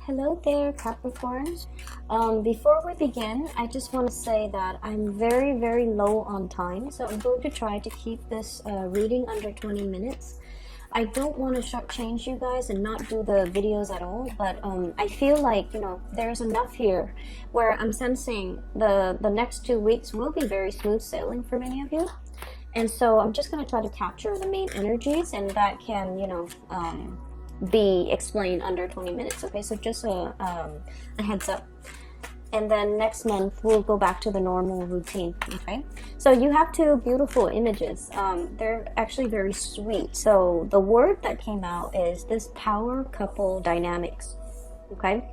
Hello there, Capricorns. Before we begin, I just want to say that I'm very low on time, so I'm going to try to keep this reading under 20 minutes. I don't want to shortchange you guys and not do the videos at all, but I feel like, there's enough here where I'm sensing the next 2 weeks will be very smooth sailing for many of you. And so I'm just going to try to capture the main energies, and that can, be explained under 20 minutes. Okay, so just a heads up. And then next month we'll go back to the normal routine. Okay, so you have two beautiful images. They're actually very sweet. So the word that came out is this power couple dynamics. Okay,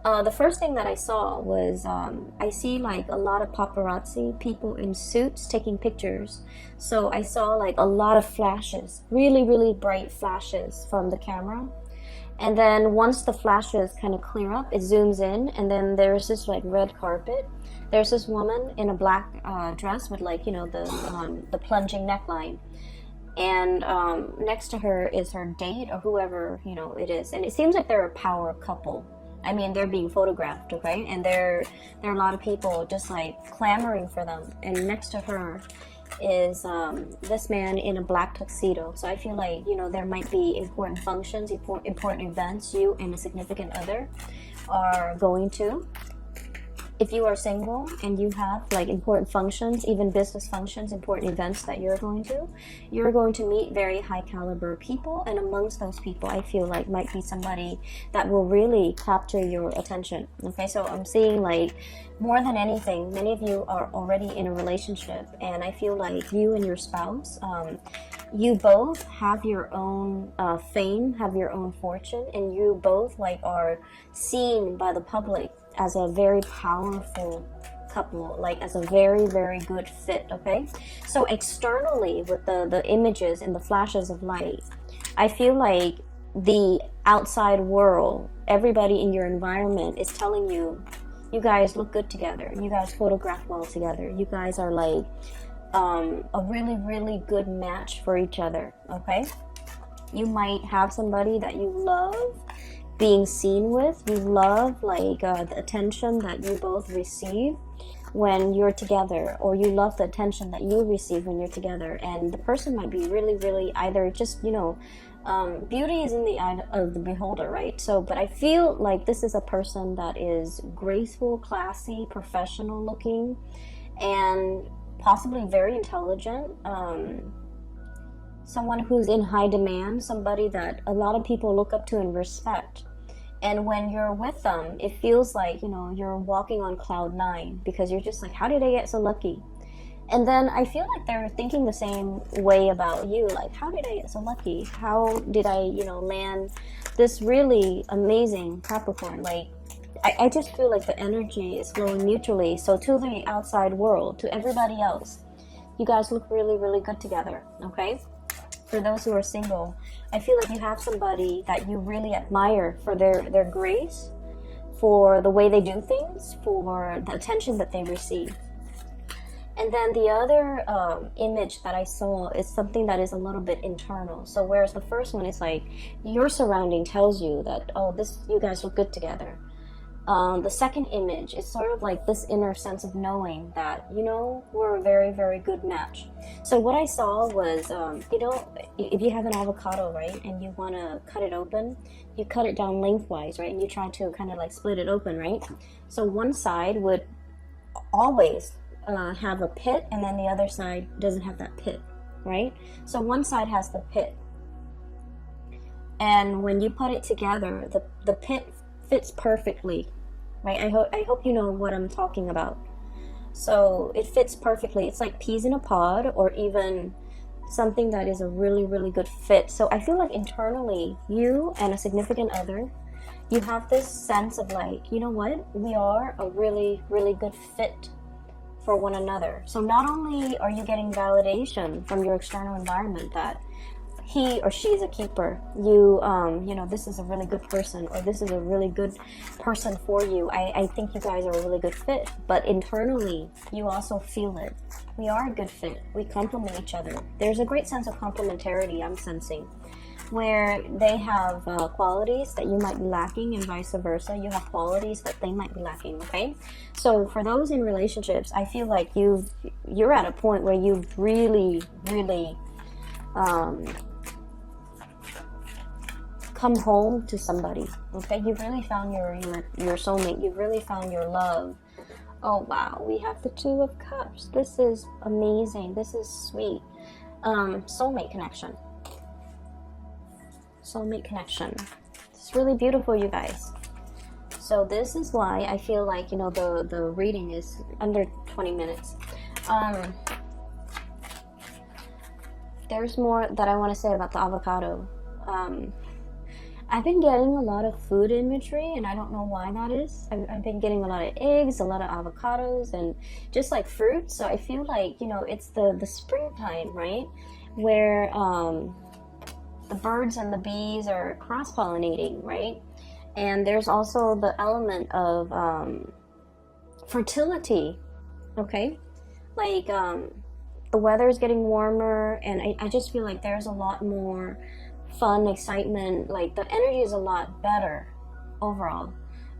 the first thing that I saw was I see like a lot of paparazzi, people in suits taking pictures. So I saw like a lot of flashes, really bright flashes from the camera. And then once the flashes kind of clear up, it zooms in, and then there's this like red carpet. There's this woman in a black dress with like, the plunging neckline. And next to her is her date or whoever, it is. And it seems like they're a power couple. I mean, they're being photographed, okay? And there are a lot of people just like clamoring for them. And next to her is this man in a black tuxedo. So I feel like, there might be important functions, important events you and a significant other are going to. If you are single and you have like important functions, even business functions, important events that you're going to meet very high caliber people. And amongst those people, I feel like might be somebody that will really capture your attention. Okay, so I'm seeing like more than anything, many of you are already in a relationship, and I feel like you and your spouse, you both have your own fame, have your own fortune, and you both like are seen by the public as a very powerful couple, like as a very good fit. Okay, so externally with the images and the flashes of light, I feel like the outside world, everybody in your environment is telling you, you guys look good together, you guys photograph well together, you guys are like a really good match for each other. Okay, you might have somebody that you love being seen with, you love like the attention that you both receive when you're together, or you love the attention that you receive when you're together. And the person might be really either just, beauty is in the eye of the beholder, right? So, but I feel like this is a person that is graceful, classy, professional looking, and possibly very intelligent. Someone who's in high demand, somebody that a lot of people look up to and respect. And when you're with them, it feels like, you're walking on cloud 9, because you're just like, how did I get so lucky? And then I feel like they're thinking the same way about you, like, how did I get so lucky? How did I, land this really amazing Capricorn? Like, I just feel like the energy is flowing mutually. So to the outside world, to everybody else, you guys look really good together, okay? For those who are single, I feel like you have somebody that you really admire for their grace, for the way they do things, for the attention that they receive. And then the other image that I saw is something that is a little bit internal. So whereas the first one is like your surrounding tells you that, you guys look good together. The second image is sort of like this inner sense of knowing that, we're a very good match. So what I saw was, if you have an avocado, right, and you want to cut it open, you cut it down lengthwise, right, and you try to kind of like split it open, right? So one side would always have a pit, and then the other side doesn't have that pit, right? So one side has the pit, and when you put it together, the pit fits perfectly, right? I hope you know what I'm talking about. So it fits perfectly. It's like peas in a pod, or even something that is a really good fit. So I feel like internally, you and a significant other, you have this sense of like, you know what? We are a really good fit for one another. So not only are you getting validation from your external environment that he or she is a keeper, this is a really good person, or this is a really good person for you. I think you guys are a really good fit. But internally, you also feel it. We are a good fit. We complement each other. There's a great sense of complementarity I'm sensing. where they have qualities that you might be lacking, and vice versa. You have qualities that they might be lacking, okay? So for those in relationships, I feel like you're at a point where you've really, really come home to somebody, okay? You've really found your soulmate. You've really found your love. Oh wow, we have the Two of Cups. This is amazing. This is sweet. Soulmate connection. Soulmate connection. It's really beautiful, you guys. So this is why I feel like, you know, the reading is under 20 minutes. There's more that I want to say about the avocado. I've been getting a lot of food imagery, and I don't know why that is. I've been getting a lot of eggs, a lot of avocados, and just like fruit. So I feel like, you know, it's the springtime, right? Where the birds and the bees are cross-pollinating, right? And there's also the element of fertility, okay? Like the weather is getting warmer, and I just feel like there's a lot more fun, excitement, like the energy is a lot better overall.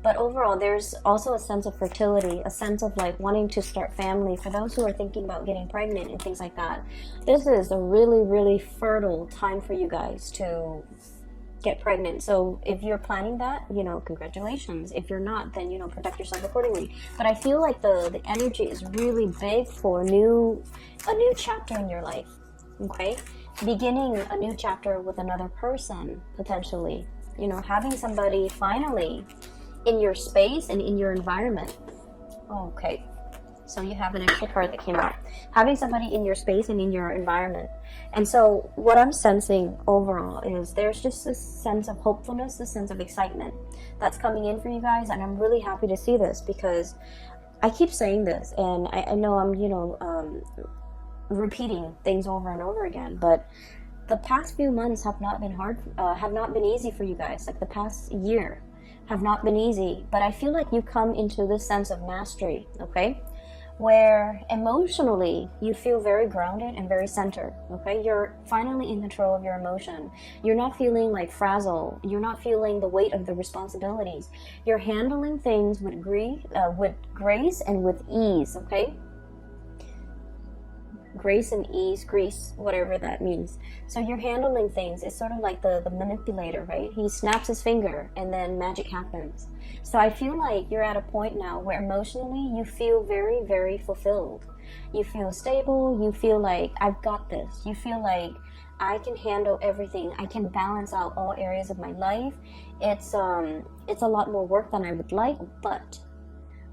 But overall, there's also a sense of fertility, a sense of like wanting to start family. For those who are thinking about getting pregnant and things like that, this is a really, really fertile time for you guys to get pregnant. So if you're planning that, you know, congratulations. If you're not, then, you know, protect yourself accordingly. But I feel like the energy is really big for a new chapter in your life, okay? Beginning a new chapter with another person, potentially, you know, having somebody finally in your space and in your environment. Okay, so you have an extra card that came out. Having somebody in your space and in your environment. And so what I'm sensing overall is there's just this sense of hopefulness, this sense of excitement that's coming in for you guys, and I'm really happy to see this, because I keep saying this, and I know I'm, you know, repeating things over and over again, but the past few months have not been have not been easy for you guys. Like the past year have not been easy, but I feel like you come into this sense of mastery, okay, where emotionally you feel very grounded and very centered, okay? You're finally in control of your emotion. You're not feeling like frazzled. You're not feeling the weight of the responsibilities. You're handling things with grace and with ease, okay? Grace and ease, grease, whatever that means. So you're handling things. It's sort of like the manipulator, right? He snaps his finger and then magic happens. So I feel like you're at a point now where emotionally you feel very, very fulfilled. You feel stable. You feel like, I've got this. You feel like I can handle everything. I can balance out all areas of my life. It's a lot more work than I would like, but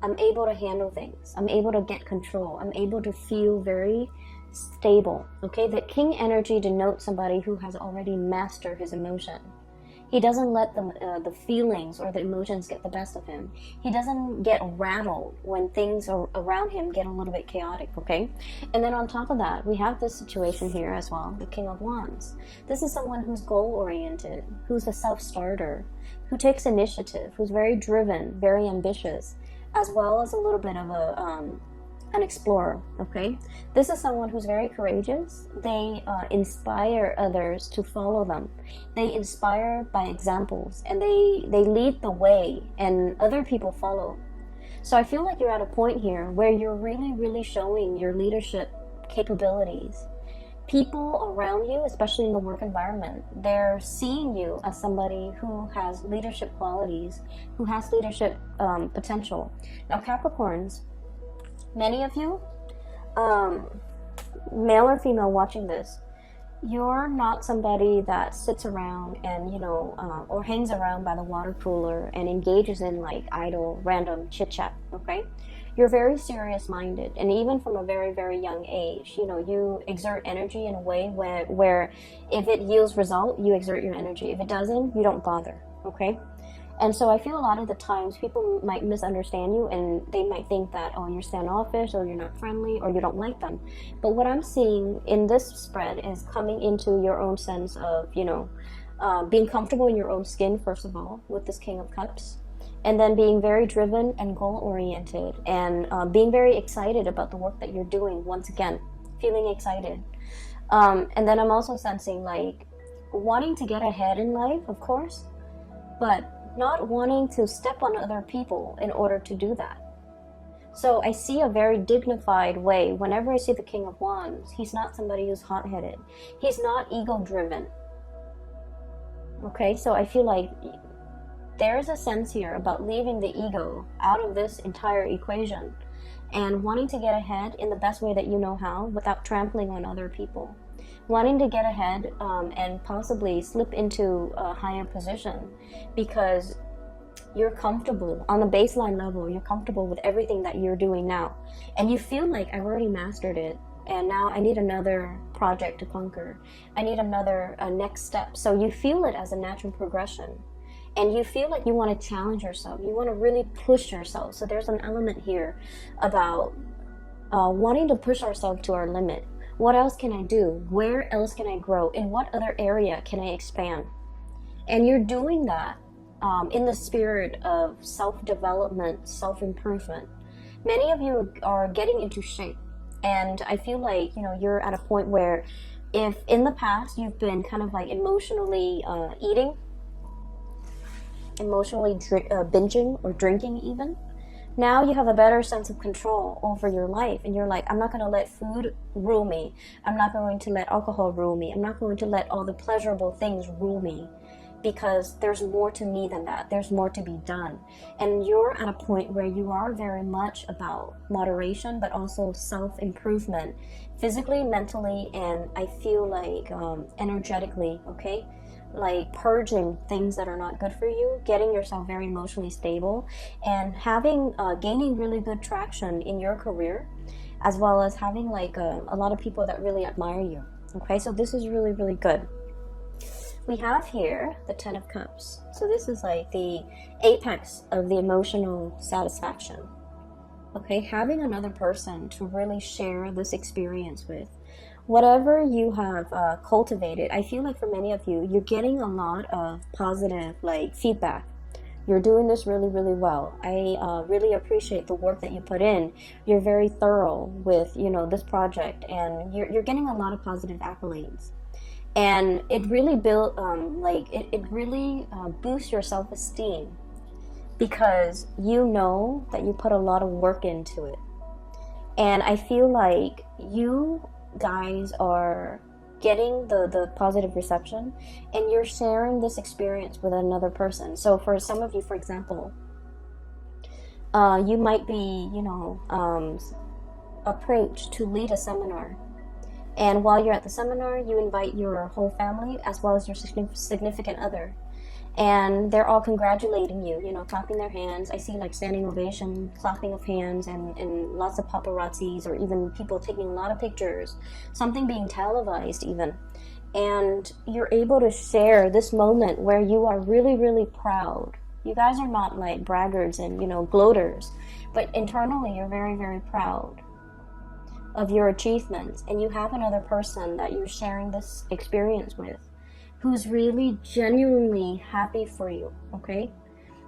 I'm able to handle things. I'm able to get control. I'm able to feel very stable, okay? The king energy denotes somebody who has already mastered his emotion. He doesn't let the feelings or the emotions get the best of him. He doesn't get rattled when things around him get a little bit chaotic, okay? And then on top of that, we have this situation here as well, the King of Wands. This is someone who's goal-oriented, who's a self-starter, who takes initiative, who's very driven, very ambitious, as well as a little bit of an explorer, okay? This is someone who's very courageous. They inspire others to follow them. They inspire by examples, and they lead the way, and other people follow. So I feel like you're at a point here where you're really, really showing your leadership capabilities. People around you, especially in the work environment, they're seeing you as somebody who has leadership qualities, who has leadership potential. Now, Capricorns, many of you, male or female watching this, you're not somebody that sits around and, you know, or hangs around by the water cooler and engages in like idle, random chit-chat, okay? You're very serious-minded, and even from a very, very young age, you know, you exert energy in a way where if it yields result, you exert your energy. If it doesn't, you don't bother, okay? And so I feel a lot of the times people might misunderstand you, and they might think that, oh, you're standoffish, or you're not friendly, or you don't like them. But what I'm seeing in this spread is coming into your own sense of, you know, being comfortable in your own skin, first of all, with this King of Cups. And then being very driven and goal-oriented, and being very excited about the work that you're doing, once again, feeling excited. And then I'm also sensing like wanting to get ahead in life, of course, but not wanting to step on other people in order to do that. So I see a very dignified way. Whenever I see the King of Wands, he's not somebody who's hot-headed. He's not ego-driven. Okay, so I feel like there's a sense here about leaving the ego out of this entire equation and wanting to get ahead in the best way that you know how without trampling on other people. Wanting to get ahead and possibly slip into a higher position because you're comfortable on the baseline level. You're comfortable with everything that you're doing now. And you feel like I've already mastered it. And now I need another project to conquer. I need another next step. So you feel it as a natural progression. And you feel like you want to challenge yourself. You want to really push yourself. So there's an element here about wanting to push ourselves to our limit. What else can I do? Where else can I grow? In what other area can I expand? And you're doing that in the spirit of self-development, self-improvement. Many of you are getting into shape. And I feel like, you're at a point where if in the past you've been kind of like emotionally eating, emotionally binging or drinking even, now you have a better sense of control over your life. And you're like, I'm not going to let food rule me. I'm not going to let alcohol rule me. I'm not going to let all the pleasurable things rule me. Because there's more to me than that. There's more to be done. And you're at a point where you are very much about moderation, but also self-improvement, physically, mentally, and I feel like energetically, okay? Like purging things that are not good for you, getting yourself very emotionally stable, and gaining really good traction in your career, as well as having like a lot of people that really admire you, okay? So this is really, really good. We have here the Ten of Cups. So this is like the apex of the emotional satisfaction. Okay, having another person to really share this experience with. Whatever you have cultivated, I feel like for many of you, you're getting a lot of positive feedback. You're doing this really, really well. I really appreciate the work that you put in. You're very thorough with, this project, and you're getting a lot of positive accolades. And it really boosts your self-esteem because you know that you put a lot of work into it. And I feel like you guys are getting the positive reception and you're sharing this experience with another person. So for some of you, for example, you might be, approached to lead a seminar. And while you're at the seminar, you invite your whole family as well as your significant other. And they're all congratulating you, clapping their hands. I see standing ovation, clapping of hands, and lots of paparazzis or even people taking a lot of pictures. Something being televised even. And you're able to share this moment where you are really, really proud. You guys are not like braggarts and, gloaters. But internally, you're very, very proud of your achievements, and you have another person that you're sharing this experience with who's really genuinely happy for you, okay?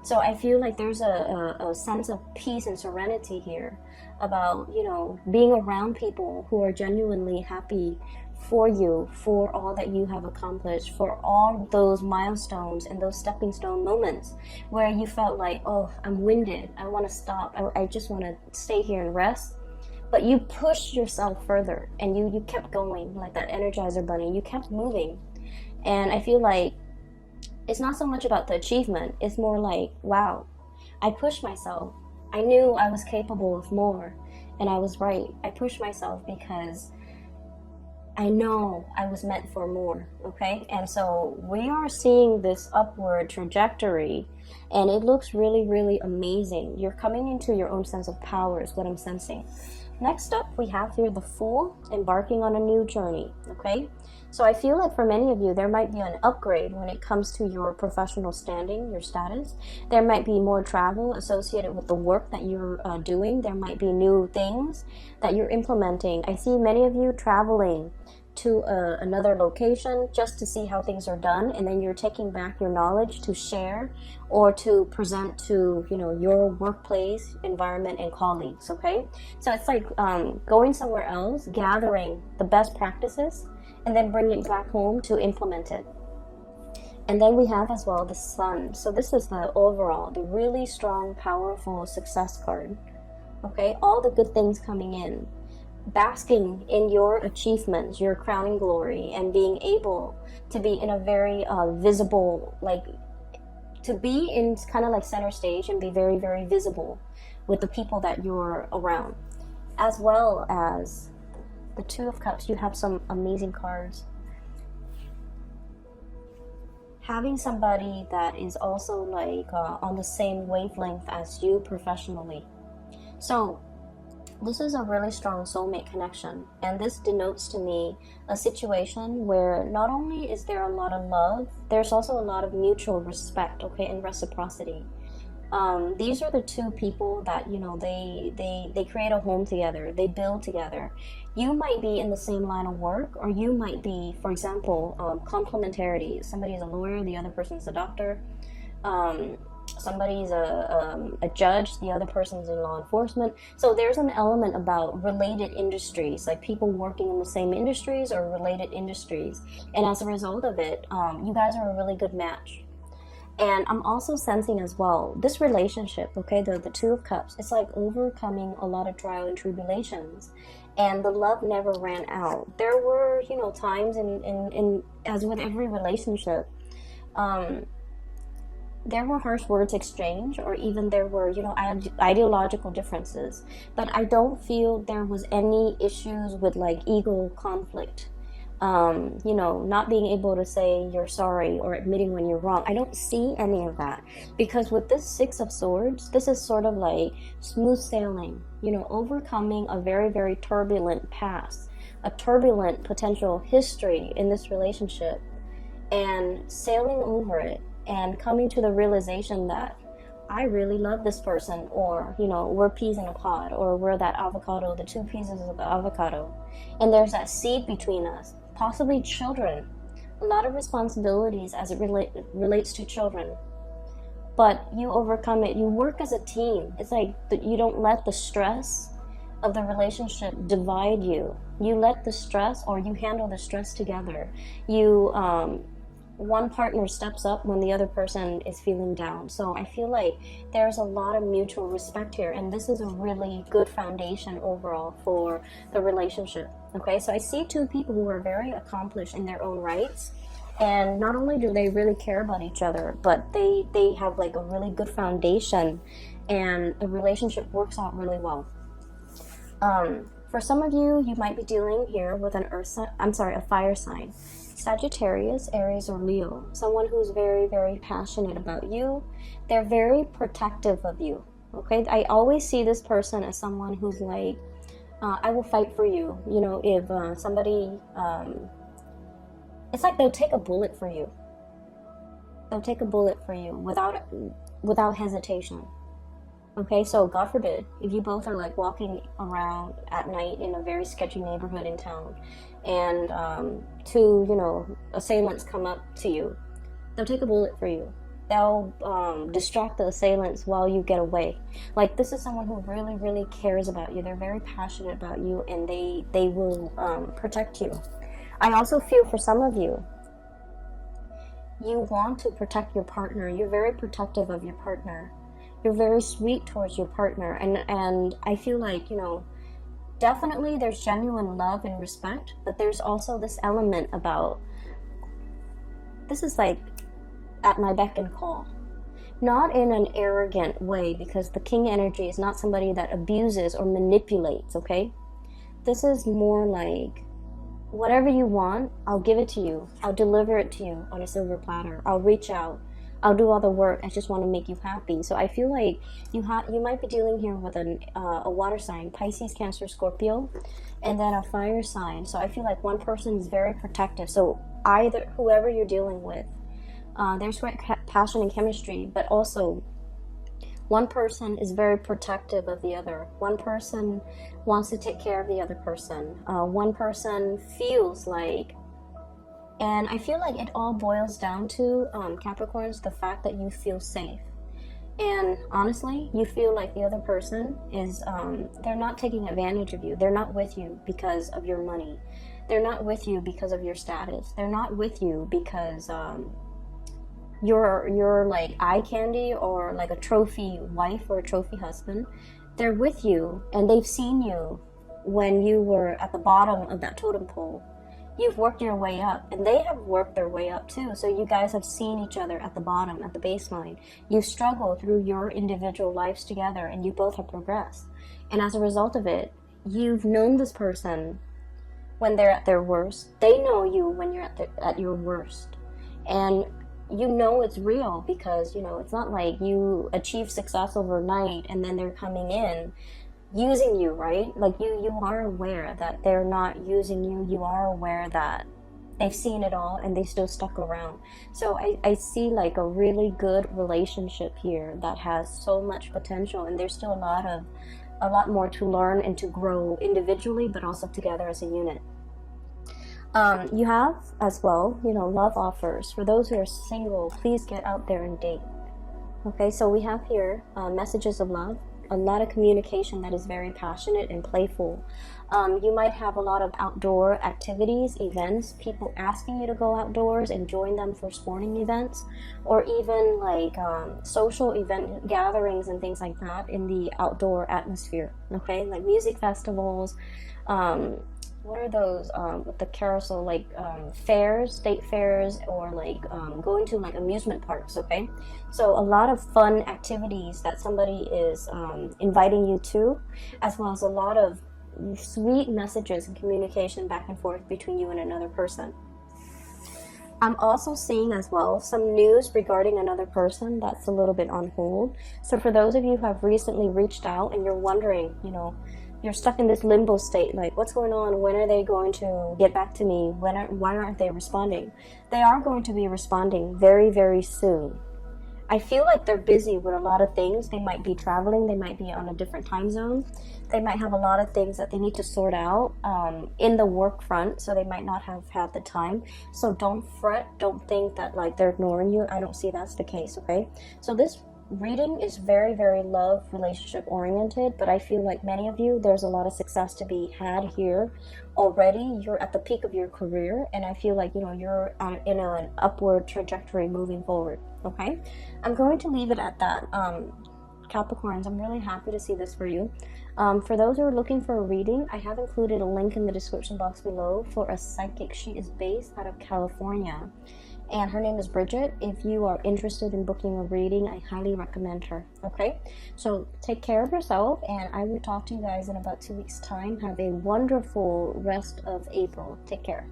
So I feel like there's a sense of peace and serenity here about, being around people who are genuinely happy for you, for all that you have accomplished, for all those milestones and those stepping stone moments where you felt like, oh, I'm winded, I want to stop, I just want to stay here and rest. But you pushed yourself further and you kept going like that Energizer bunny. You kept moving. And I feel like it's not so much about the achievement. It's more like, wow, I pushed myself. I knew I was capable of more. And I was right. I pushed myself because I know I was meant for more. Okay? And so we are seeing this upward trajectory. And it looks really, really amazing. You're coming into your own sense of power is what I'm sensing. Next up, we have here the Fool, embarking on a new journey, okay? So I feel like for many of you, there might be an upgrade when it comes to your professional standing, your status. There might be more travel associated with the work that you're doing. There might be new things that you're implementing. I see many of you traveling to another location just to see how things are done, and then you're taking back your knowledge to share or to present to your workplace environment and colleagues. Okay, so it's like going somewhere else, gathering the best practices, and then bringing it back home to implement it. And then we have as well the Sun. So this is the overall, the really strong, powerful success card. Okay, all the good things coming in, basking in your achievements, your crowning glory, and being able to be in a very visible, like to be in kind of like center stage and be very, very visible with the people that you're around. As well as the Two of Cups, you have some amazing cards. Having somebody that is also like on the same wavelength as you professionally. So this is a really strong soulmate connection, and this denotes to me a situation where not only is there a lot of love, there's also a lot of mutual respect, okay, and reciprocity. These are the two people that, you know, they create a home together, they build together. You might be in the same line of work, or you might be, for example, complementarity. Somebody is a lawyer, the other person's a doctor. Somebody's a judge, the other person's in law enforcement. So there's an element about related industries, like people working in the same industries or related industries. And as a result of it, you guys are a really good match. And I'm also sensing as well, this relationship, okay, the Two of Cups, it's like overcoming a lot of trial and tribulations. And the love never ran out. There were, you know, times in as with every relationship, there were harsh words exchanged, or even there were, you know, ideological differences. But I don't feel there was any issues with like ego conflict. You know, not being able to say you're sorry or admitting when you're wrong. I don't see any of that, because with this Six of Swords, this is sort of like smooth sailing, you know, overcoming a very, very turbulent past, a turbulent potential history in this relationship, and sailing over it and coming to the realization that I really love this person, or, you know, we're peas in a pod, or we're that avocado, the two pieces of the avocado, and there's that seed between us. Possibly children, a lot of responsibilities as it relates to children, but you overcome it. You work as a team. It's like you don't let the stress of the relationship divide you. You let the stress, or you handle the stress together. You one partner steps up when the other person is feeling down. So I feel like there's a lot of mutual respect here, and this is a really good foundation overall for the relationship. Okay, so I see two people who are very accomplished in their own rights, and not only do they really care about each other, but they have like a really good foundation, and the relationship works out really well. For some of you, you might be dealing here with an a fire sign. Sagittarius, Aries, or Leo. Someone who's very, very passionate about you. They're very protective of you. Okay, I always see this person as someone who's like, I will fight for you. You know, if somebody, it's like they'll take a bullet for you. They'll take a bullet for you without hesitation. Okay, so God forbid, if you both are like walking around at night in a very sketchy neighborhood in town, and two, you know, assailants come up to you, they'll take a bullet for you. They'll distract the assailants while you get away. Like, this is someone who really, really cares about you. They're very passionate about you, and they will protect you. I also feel for some of you, you want to protect your partner. You're very protective of your partner. You're very sweet towards your partner, and I feel like, you know, definitely there's genuine love and respect, but there's also this element about, this is like at my beck and call. Not in an arrogant way, because the king energy is not somebody that abuses or manipulates, okay? This is more like, whatever you want, I'll give it to you. I'll deliver it to you on a silver platter. I'll reach out. I'll do all the work. I just want to make you happy. So I feel like you might be dealing here with a water sign, Pisces, Cancer, Scorpio, and then a fire sign. So I feel like one person is very protective. So either whoever you're dealing with, there's great passion and chemistry, but also one person is very protective of the other. One person wants to take care of the other person. One person feels like, and I feel like it all boils down to, Capricorns, the fact that you feel safe. And honestly, you feel like the other person is, they're not taking advantage of you. They're not with you because of your money. They're not with you because of your status. They're not with you because your like eye candy or like a trophy wife or a trophy husband. They're with you and they've seen you when you were at the bottom of that totem pole. You've worked your way up and they have worked their way up too. So you guys have seen each other at the bottom, at the baseline. You struggle through your individual lives together and you both have progressed. And as a result of it, you've known this person when they're at their worst. They know you when you're at your worst. And you know it's real because, you know, it's not like you achieve success overnight and then they're coming in using you, right? Like you are aware that they're not using you. You are aware that they've seen it all and they still stuck around. So I see like a really good relationship here that has so much potential, and there's still a lot more to learn and to grow individually, but also together as a unit. You have as well, you know, love offers. For those who are single, please get out there and date. Okay, so we have here messages of love, a lot of communication that is very passionate and playful. You might have a lot of outdoor activities, events, people asking you to go outdoors and join them for sporting events, or even like social event gatherings and things like that in the outdoor atmosphere. Okay, like music festivals, what are those with the carousel, like fairs, state fairs, or like going to like amusement parks. Okay, so a lot of fun activities that somebody is inviting you to, as well as a lot of sweet messages and communication back and forth between you and another person. I'm also seeing as well some news regarding another person that's a little bit on hold. So for those of you who have recently reached out and you're wondering, you know, you're stuck in this limbo state, like what's going on? When are they going to get back to me? Why aren't they responding? They are going to be responding very, very soon. I feel like they're busy with a lot of things. They might be traveling. They might be on a different time zone. They might have a lot of things that they need to sort out in the work front, so they might not have had the time. So don't fret. Don't think that like they're ignoring you. I don't see that's the case, okay? So this reading is very, very love relationship oriented, but I feel like many of you, there's a lot of success to be had here already. You're at the peak of your career, and I feel like, you know, you're in an upward trajectory moving forward. Okay, I'm going to leave it at that. Capricorns, I'm really happy to see this for you. For those who are looking for a reading, I have included a link in the description box below for a psychic. She is based out of California, and her name is Bridget. If you are interested in booking a reading, I highly recommend her. Okay, so take care of yourself, and I will talk to you guys in about 2 weeks time. Have a wonderful rest of April. Take care.